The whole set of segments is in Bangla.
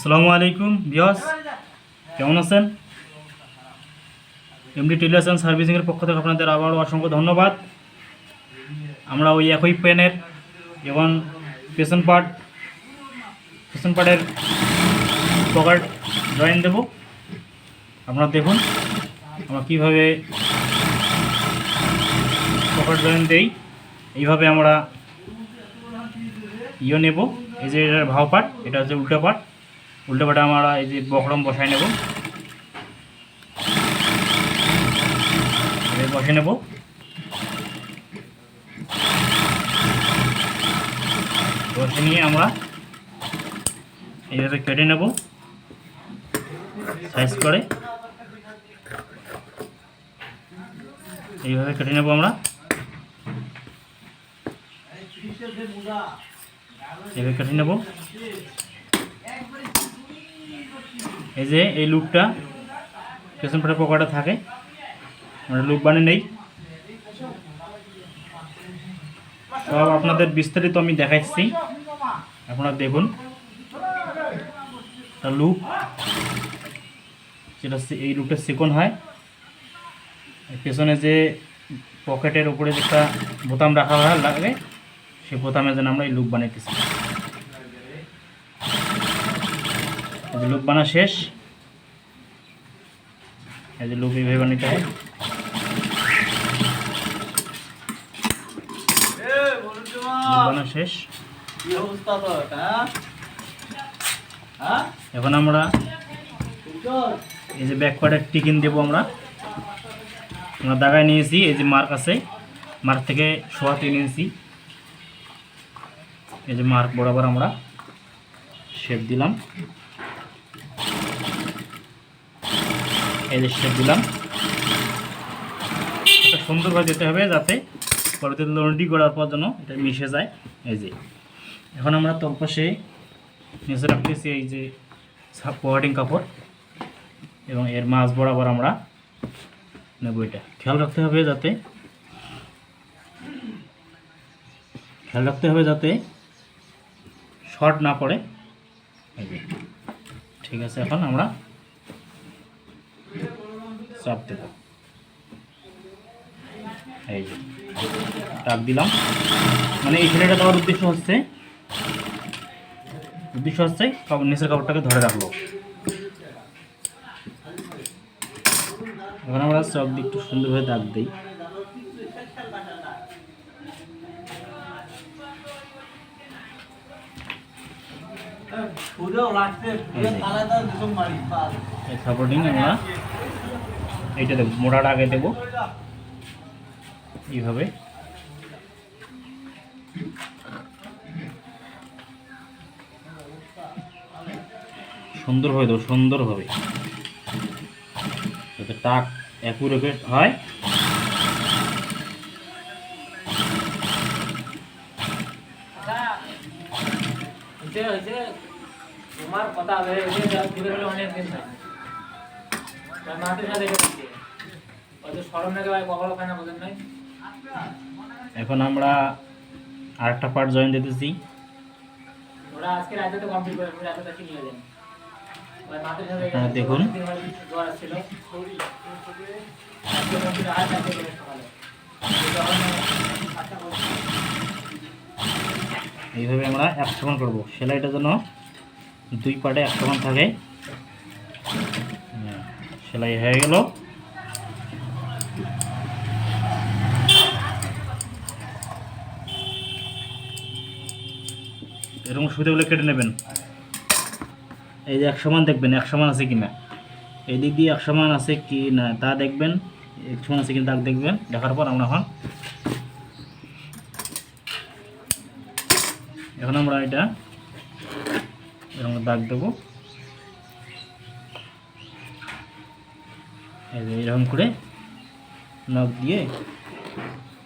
আসসালামু আলাইকুম ভিউয়ার্স, কেমন আছেন? এমডি টেইলর্স অ্যান্ড সার্ভিসিংয়ের পক্ষ থেকে আপনাদের আবারও অসংখ্য ধন্যবাদ। আমরা ওই একই পেনের এবং পেছন পার্টের পকেট জয়েন দেব। আপনারা দেখুন আমরা কীভাবে পকেট জয়েন দেই। এইভাবে আমরা নেব। এই যে এটার ভাও পার্ট, এটা হচ্ছে উল্টো পার্টে আমরা এই যে বকরম বসাই নেব। বসে নেব। বসে নিয়ে আমরা এইভাবে কেটে নেব সাইজ করে। এইভাবে কেটে নেব আমরা। এইভাবে কেটে নেব। এই যে এই লুকটা পেছন পাটের পকেটে থাকে, আমরা লুক বানিয়ে নেই। সব আপনাদের বিস্তারিত আমি দেখাচ্ছি, আপনারা দেখুন। লুক যেটা এই লুকটা সেকন্ড হয়। পেছনে যে পকেটের উপরে যেটা বোতাম রাখা হয় লাগে, সেই বোতামে যেন আমরা এই লুক বানাইতেছি। এই যে লুক বানা শেষ। এই যে লুক এইভাবে বানাইতে হয়। বানা শেষ। এখন আমরা এই যে ব্যাক পার্টের টিকিন দেবো। আমরা দাগায় নিয়েছি। এই যে মার্ক আছে, মার্ক থেকে 3.25 ইঞ্চি এই যে মার্ক বরাবর আমরা শেপ দিলাম। এই যে শেপ দিলাম। এটা সুন্দরভাবে দিতে হবে যাতে পরবর্তীতে লন্ড্রি করার পর যেন এটা মিশে যায়। এই যে এখন আমরা তলপাশে নিচে রাখতেছি এই যে পকেটিং কাপড়, এবং এর মাঝ বরাবর আমরা নেব। এটা খেয়াল রাখতে হবে যাতে শর্ট না পড়ে। এই যে ঠিক আছে। এখন আমরা চাপ দেব। এই যে চাপ দিলাম, মানে এই ছেলেটা দেওয়ার উদ্দেশ্য হচ্ছে নিচের কাপড়টাকে ধরে রাখলো। এখন আমরা চক দিয়ে একটু সুন্দরভাবে দাগ দিই। সাপোর্টিং আমরা এইটা দেবো, মোড়াটা আগে দেবো এইভাবে। সুন্দরভাবে দেবো, সুন্দরভাবে যাতে টাক অ্যাকুরেট হয়। এখন আমরা আরেকটা পার্ট জয়েন দিতেছি। দেখুন এইভাবে আমরা 1 সমান করবো। সেলাইটা যেন 2 পার্টে 1 সমান থাকে। সেলাই হয়ে গেল। এরকম সুবিধাগুলো কেটে নেবেন। এই যে 1 সমান দেখবেন 1 সমান আছে কিনা, এই দিক দিয়ে 1 সমান আছে কি না তা দেখবেন। 1 সমান আছে কিনা দাগ দেখবেন। দেখার পর আমরা এখন আমরা এটা এরকম দাগ দেবো। এই যে এরকম করে নখ দিয়ে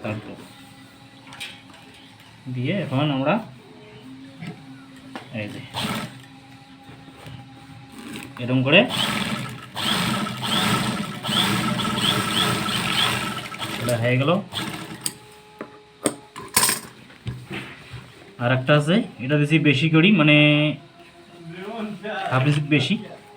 দাগ দেবো দিয়ে এখন আমরা এই যে এরকম করে এটা হয়ে গেল। আর একটা আছে, এটা দিছি বেশি করি, মানে হাফ ইঞ্চি বেশি,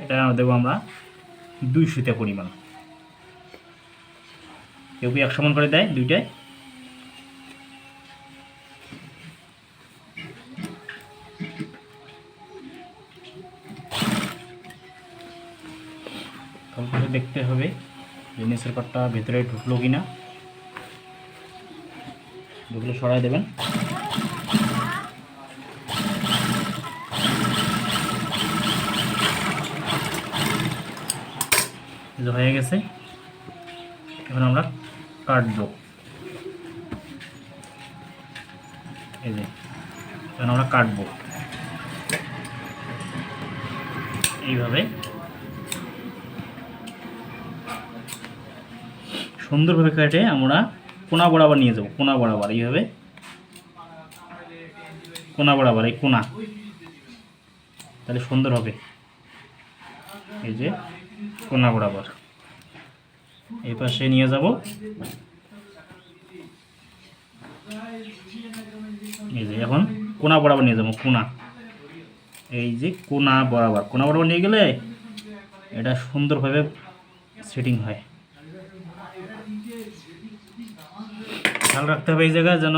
এটা দেবো আমরা 2 সুতা পরিমাণ। কেউ কি 1 সমান করে দেয় দুইটায়। তারপরে দেখতে হবে যে নিচের পাটটা ভেতরে ঢুকলো কিনা, ঢুকলে সরাই দেবেন। হয়ে গেছে, এখন আমরা কাটবো। এই যে এখন আমরা কাটবো এইভাবে সুন্দরভাবে কেটে আমরা কোনা বরাবর নিয়ে যাবো, কোনা বরাবর এইভাবে, কোনা বরাবর, এই কোনা, তাহলে সুন্দর হবে। এই যে কোনা বরাবর এই পাশে নিয়ে যাব। এই যে এখন কোনা বরাবর নিয়ে যাবো, কোনা, এই যে কোনা বরাবর, কোনা বরাবর নিয়ে গেলে এটা সুন্দরভাবে সেটিং হয়। খেয়াল রাখতে হবে এই জায়গায় যেন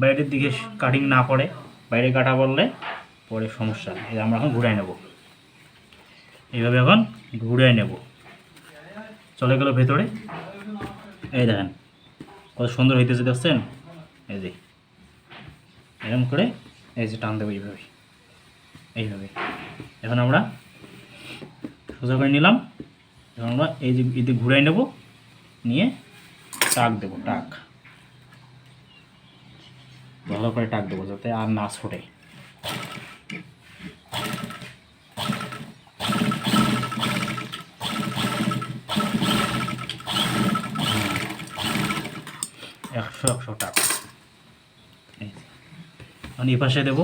বাইরের দিকে কাটিং না পড়ে, বাইরে কাটা পড়লে পরে সমস্যা। এই আমরা এখন ঘুরাই নেব, এইভাবে এখন ঘুরাই নেব। চলে গেল ভেতরে, এই দেখেন কত সুন্দর হইতেছে, দেখছেন? এই যে এরকম করে এই যে টান দেবো এইভাবে, এইভাবে। এখন আমরা সোজা করে নিলাম, এখন আমরা এই যে এতে ঘুরাই নেব, নিয়ে টাক দেবো, টাক ভালো করে টাক দেবো যাতে আর না ছোটে। একশো টাকা আমি এই পাশে দেবো।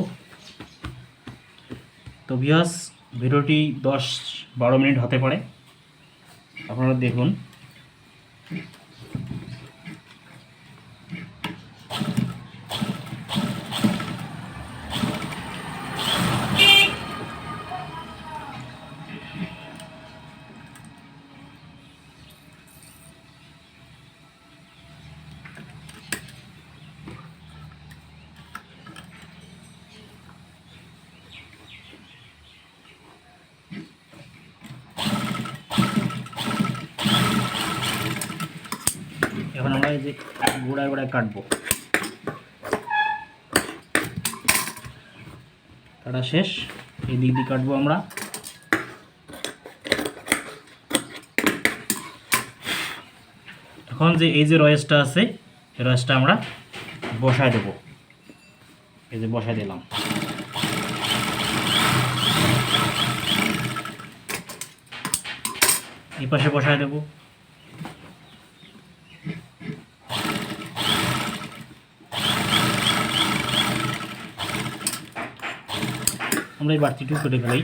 তো ভিউয়ার্স, ভিডিওটি 10-12 মিনিট হতে পারে, আপনারা দেখুন। এখন আমরা এই যে গোড়ায় গোড়ায় কাটবো, কাটা শেষ, এই দিক দিয়ে কাটবো আমরা। এখন যে এই যে রয়েসটা আছে, এই রয়েসটা আমরা বসায় দেবো, এই যে বসায় দিলাম। এই পাশে বসায় দেবো। আমরা এই বাড়তিটুকু কেটে ফেলাই,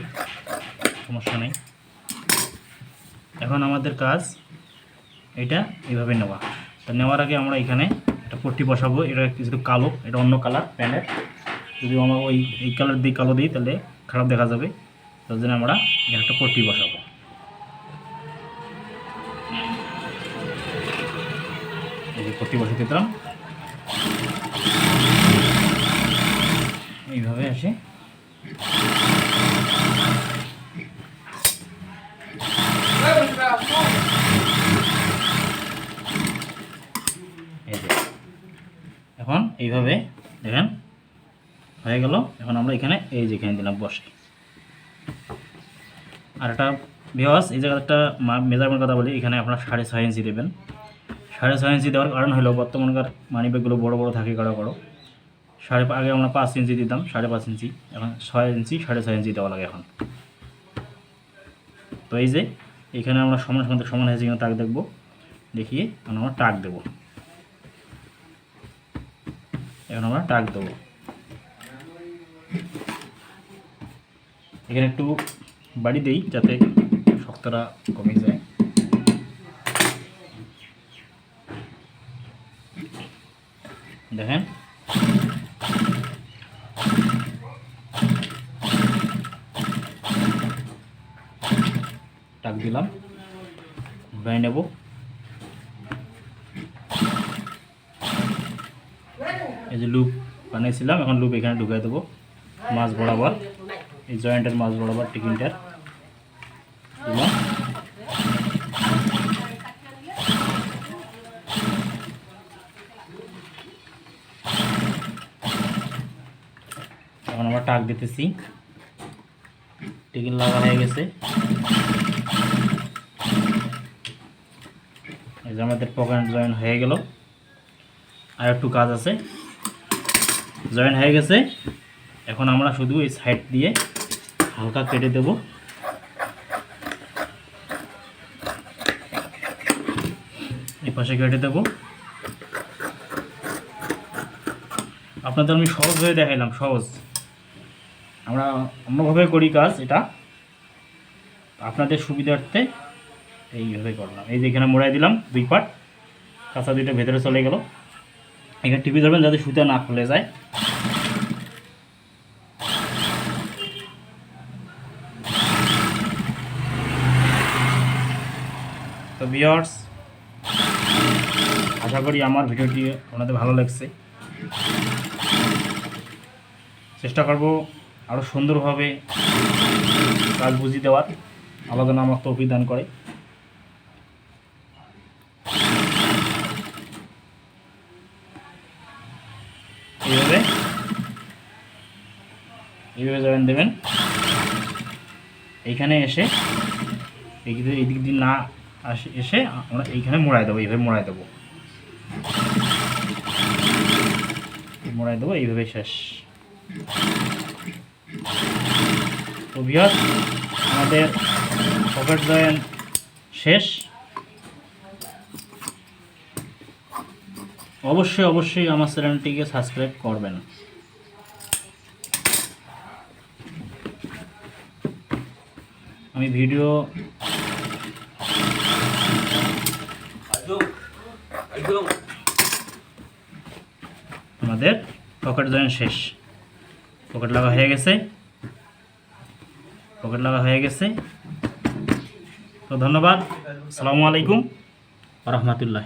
সমস্যা নেই। এখন আমাদের কাজ এটা এইভাবে নেওয়া। তা নেওয়ার আগে আমরা এখানে একটা পট্টি বসাবো। এটা যেহেতু কালো, এটা অন্য কালার প্যান্টের, যদি আমরা এই কালার দিয়ে কালো দিই তাহলে খারাপ দেখা যাবে, তার জন্য আমরা এখানে একটা পট্টি বসাবো। এই যে পট্টি বসে দিতাম, এইভাবে আসে। এখন এইভাবে দেখেন হয়ে গেল। এখন আমরা এখানে এই যে এখানে দিলাম বসে। আর একটা ভিউয়ার্স, এই জায়গায় একটা মেজারমেন্ট কথা বলি, এখানে আপনারা 6.5 ইঞ্চি দেবেন। 6.5 ইঞ্চি দেওয়ার কারণ হলো বর্তমানকার মানি ব্যাগগুলো বড়ো বড়ো থাকে, কারো কারো আগে আমরা 5 ইঞ্চি দিতাম, 5.5 ইঞ্চি, এখন 6 ইঞ্চি 6.5 ইঞ্চি দেওয়া লাগে এখন। তো এই যে এখানে আমরা সমান হয়েছে কিনা টাক দেখবো, দেখিয়ে এখন আমরা টাক দেবো। এখন আমরা টাক দেবো। এখানে একটু বাড়ি দেই যাতে শক্তটা কমে যায়। দেখেন টাক দিলাম, ঘুরাই নেব। এই যে লুপ বানিয়েছিলাম, এখন লুপ এখানে ঢুকিয়ে দেবো মাছ বরাবর, এই জয়েন্টের মাছ বরাবর টিকিনটার দিলাম। এখন আমরা টাক দিতেছি, টিকিন লাগা হয়ে গেছে। এই যে আমাদের পকেট জয়েন হয়ে গেল, আর একটু কাজ আছে। জয়েন হয়ে গেছে, এখন আমরা শুধু এই সাইড দিয়ে হালকা কেটে দেব। এই পাশে কেটে দেব। আপনাদের আমি সহজভাবে দেখাইলাম, সহজ। আমরা অন্যভাবে করি কাজ, এটা আপনাদের সুবিধার্থে এইভাবে করলাম। এই যে এখানে মোড়াই দিলাম 2 পার্ট, কাঁচা 2টা ভেতরে চলে গেল। এখানে টিপে ধরবেন যাতে সুতা না খুলে যায়। তো ভিউয়ার্স, আশা করি আমার ভিডিওটি আপনাদের ভালো লাগছে। চেষ্টা করব আরও সুন্দরভাবে কাজ বুঝিয়ে দেওয়ার, আল্লাহ যেন আমার তৌফিক দান করে। এইভাবে জয়েন দেবেন। এইখানে এসে এই দিক দিয়ে না এসে আমরা এইখানে মোড়াই দেবো, এইভাবে মোড়াই দেবো, এইভাবে শেষ। তো ভিউয়ার্স, আমাদের পকেট জয়েন শেষ। অবশ্যই আমার চ্যানেলটিকে সাবস্ক্রাইব করবেন। আমি ভিডিও আমাদের পকেট জয়েন শেষ, পকেট লাগা হয়ে গেছে। তো ধন্যবাদ। আসসালামু আলাইকুম ওয়া রাহমাতুল্লাহ।